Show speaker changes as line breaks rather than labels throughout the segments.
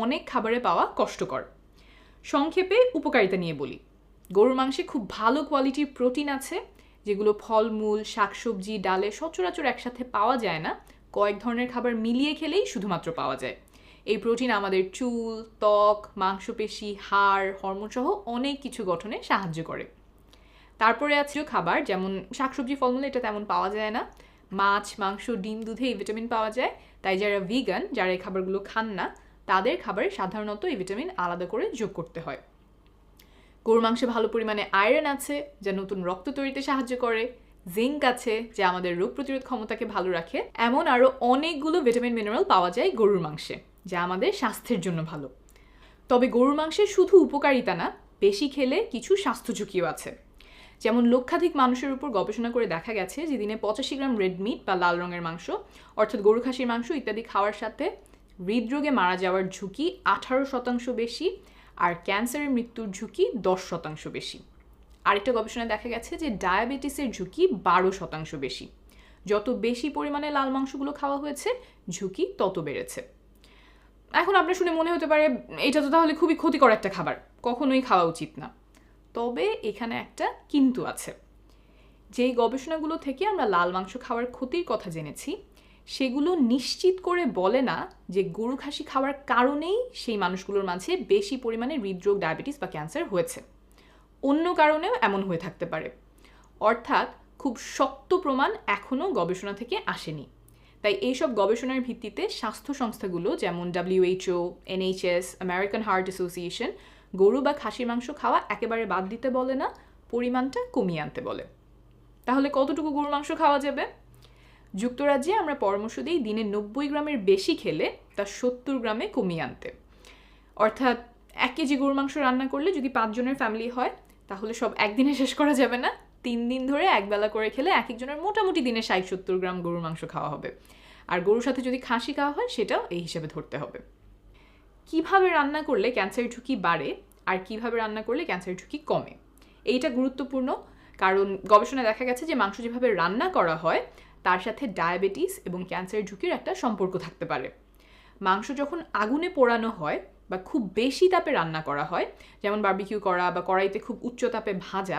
অনেক খাবারে পাওয়া কষ্টকর। সংক্ষেপে উপকারিতা নিয়ে বলি, গরুর মাংসে খুব ভালো কোয়ালিটির প্রোটিন আছে, যেগুলো ফলমূল, শাকসবজি, ডালে সচরাচর একসাথে পাওয়া যায় না, কয়েক ধরনের খাবার মিলিয়ে খেলেই শুধুমাত্র পাওয়া যায়। এই প্রোটিন আমাদের চুল, ত্বক, মাংসপেশি, হাড়, হরমোন সহ অনেক কিছু গঠনে সাহায্য করে। তারপরে আছে খাবার যেমন শাকসবজি, ফলমূল, এটা তেমন পাওয়া যায় না। মাছ, মাংস, ডিম, দুধে এই ভিটামিন পাওয়া যায়। তাই যারা ভিগান, যারা এই খাবারগুলো খান না, তাদের খাবারে সাধারণত এই ভিটামিন আলাদা করে যোগ করতে হয়। গরুর মাংসে ভালো পরিমাণে আয়রন আছে, যা নতুন রক্ত তৈরিতে সাহায্য করে। জিঙ্ক আছে, যা আমাদের রোগ প্রতিরোধ ক্ষমতাকে ভালো রাখে। এমন আরও অনেকগুলো ভিটামিন মিনারেল পাওয়া যায় গরুর মাংসে, যা আমাদের স্বাস্থ্যের জন্য ভালো। তবে গরুর মাংসে শুধু উপকারিতা না, বেশি খেলে কিছু স্বাস্থ্য ঝুঁকিও আছে। যেমন লক্ষাধিক মানুষের উপর গবেষণা করে দেখা গেছে যে দিনে 85 গ্রাম রেড মিট বা লাল রঙের মাংস, অর্থাৎ গরু, খাসির মাংস ইত্যাদি খাওয়ার সাথে হৃদরোগে মারা যাওয়ার ঝুঁকি 18% বেশি, আর ক্যান্সারের মৃত্যুর ঝুঁকি 10% বেশি। আরেকটা গবেষণায় দেখা গেছে যে ডায়াবেটিসের ঝুঁকি 12% বেশি। যত বেশি পরিমাণে লাল মাংসগুলো খাওয়া হয়েছে, ঝুঁকি তত বেড়েছে। এখন আপনার শুনে মনে হতে পারে এটা তো তাহলে খুবই ক্ষতিকর একটা খাবার, কখনোই খাওয়া উচিত না। তবে এখানে একটা কিন্তু আছে। যেই গবেষণাগুলো থেকে আমরা লাল মাংস খাওয়ার ক্ষতির কথা জেনেছি, সেগুলো নিশ্চিত করে বলে না যে গরু, খাসি খাওয়ার কারণেই সেই মানুষগুলোর মাঝে বেশি পরিমাণে হৃদরোগ, ডায়াবেটিস বা ক্যান্সার হয়েছে। অন্য কারণেও এমন হয়ে থাকতে পারে। অর্থাৎ খুব শক্ত প্রমাণ এখনও গবেষণা থেকে আসেনি। তাই এইসব গবেষণার ভিত্তিতে স্বাস্থ্য সংস্থাগুলো যেমন WHO, NHS, American heart association গরু বা খাসির মাংস খাওয়া একেবারে বাদ দিতে বলে না, পরিমাণটা কমিয়ে আনতে বলে। তাহলে কতটুকু গরুর মাংস খাওয়া যাবে? যুক্তরাজ্যে আমরা পরামর্শ দিই দিনে 90 গ্রামের বেশি খেলে তা 70 গ্রামে কমিয়ে আনতে। অর্থাৎ 1 কেজি গরুর মাংস রান্না করলে যদি 5 জনের ফ্যামিলি হয়, তাহলে সব একদিনে শেষ করা যাবে না। 3 দিন ধরে একবেলা করে খেলে এক একজনের মোটামুটি দিনে 60-70 গ্রাম গরুর মাংস খাওয়া হবে। আর গরুর সাথে যদি খাসি খাওয়া হয়, সেটাও এই হিসেবে ধরতে হবে। কিভাবে রান্না করলে ক্যান্সারের ঝুঁকি বাড়ে আর কিভাবে রান্না করলে ক্যান্সারের ঝুঁকি কমে, এইটা গুরুত্বপূর্ণ। কারণ গবেষণায় দেখা গেছে যে মাংস যেভাবে রান্না করা হয়, তার সাথে ডায়াবেটিস এবং ক্যান্সারের ঝুঁকির একটা সম্পর্ক থাকতে পারে। মাংস যখন আগুনে পোড়ানো হয় বা খুব বেশি তাপে রান্না করা হয়, যেমন বারবিকিউ করা বা কড়াইতে খুব উচ্চ তাপে ভাজা,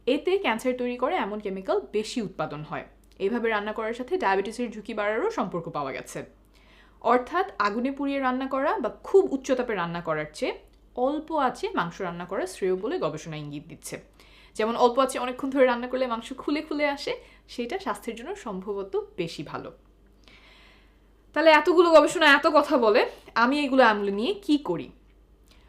এতে ক্যান্সার তৈরি করে এমন কেমিক্যাল বেশি উৎপাদন হয়। এইভাবে রান্না করার সাথে ডায়াবেটিসের ঝুঁকি বাড়ারও সম্পর্ক পাওয়া গেছে। অর্থাৎ আগুনে পুড়িয়ে রান্না করা বা খুব উচ্চ তাপে রান্না করার চেয়ে অল্প আঁচে মাংস রান্না করা শ্রেয় বলে গবেষণা ইঙ্গিত দিচ্ছে। যেমন অল্প আঁচে অনেকক্ষণ ধরে রান্না করলে মাংস খুলে খুলে আসে, সেটা স্বাস্থ্যের জন্য সম্ভবত বেশি ভালো। তাহলে এতগুলো গবেষণা এত কথা বলে, আমি এগুলো আমলে নিয়ে কি করি?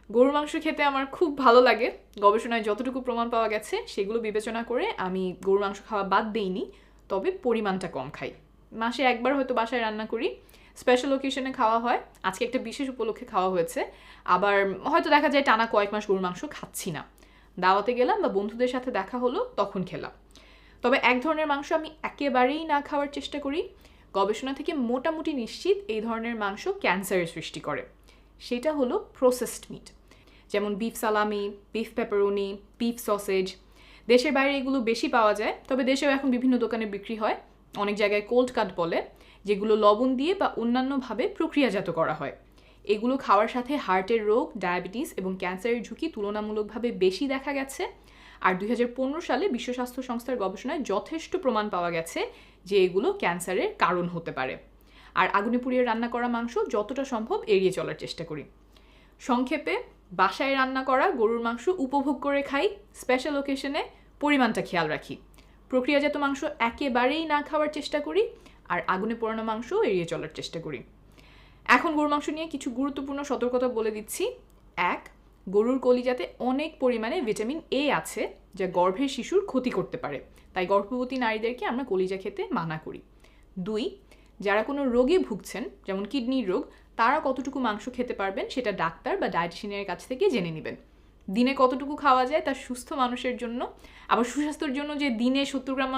গরুর মাংস খেতে আমার খুব ভালো লাগে। গবেষণায় যতটুকু প্রমাণ পাওয়া গেছে সেগুলো বিবেচনা করে আমি গরুর মাংস খাওয়া বাদ দেইনি, তবে পরিমাণটা কম খাই। মাসে একবার হয়তো বাসায় রান্না করি, স্পেশাল ওকেশনে খাওয়া হয়। আজকে একটা বিশেষ উপলক্ষে খাওয়া হয়েছে। আবার হয়তো দেখা যায় টানা কয়েক মাস গরুর মাংস খাচ্ছি না, দাওয়াতে গেলাম বা বন্ধুদের সাথে দেখা হলো, তখন খেলাম। তবে এক ধরনের মাংস আমি একেবারেই না খাওয়ার চেষ্টা করি। গবেষণা থেকে মোটামুটি নিশ্চিত এই ধরনের মাংস ক্যান্সারের সৃষ্টি করে। সেটা হলো প্রসেসড মিট, যেমন বিফ সালামি, বিফ পেপারোনি, বিফ সসেজ। দেশের বাইরে এগুলো বেশি পাওয়া যায়, তবে দেশেও এখন বিভিন্ন দোকানে বিক্রি হয়। অনেক জায়গায় কোল্ড কাট বলে, যেগুলো লবণ দিয়ে বা অন্যান্যভাবে প্রক্রিয়াজাত করা হয়। এগুলো খাওয়ার সাথে হার্টের রোগ, ডায়াবেটিস এবং ক্যান্সারের ঝুঁকি তুলনামূলকভাবে বেশি দেখা গেছে। আর 2015 সালে বিশ্ব স্বাস্থ্য সংস্থার গবেষণায় যথেষ্ট প্রমাণ পাওয়া গেছে যে এগুলো ক্যান্সারের কারণ হতে পারে। আর আগুনে পুড়িয়ে রান্না করা মাংস যতটা সম্ভব এড়িয়ে চলার চেষ্টা করি। সংক্ষেপে, বাসায় রান্না করা গরুর মাংস উপভোগ করে খাই, স্পেশাল ওকেশনে পরিমাণটা খেয়াল রাখি। প্রক্রিয়াজাত মাংস একেবারেই না খাওয়ার চেষ্টা করি, আর আগুনে পোড়ানো মাংস এড়িয়ে চলার চেষ্টা করি। এখন গরুর মাংস নিয়ে কিছু গুরুত্বপূর্ণ সতর্কতা বলে দিচ্ছি। 1, গরুর কলিজাতে অনেক পরিমাণে ভিটামিন A আছে, যা গর্ভের শিশুর ক্ষতি করতে পারে, তাই গর্ভবতী নারীদেরকে আমরা কলিজা খেতে মানা করি। 2, যারা কোনো রোগে ভুগছেন, যেমন কিডনির রোগ, তারা কতটুকু মাংস খেতে পারবেন সেটা ডাক্তার বা ডায়েটিশিয়ানের কাছ থেকে জেনে নেবেন। দিনে কতটুকু খাওয়া যায় তা সুস্থ মানুষের জন্য, আবার সুস্বাস্থ্যের জন্য যে দিনে 70 গ্রাম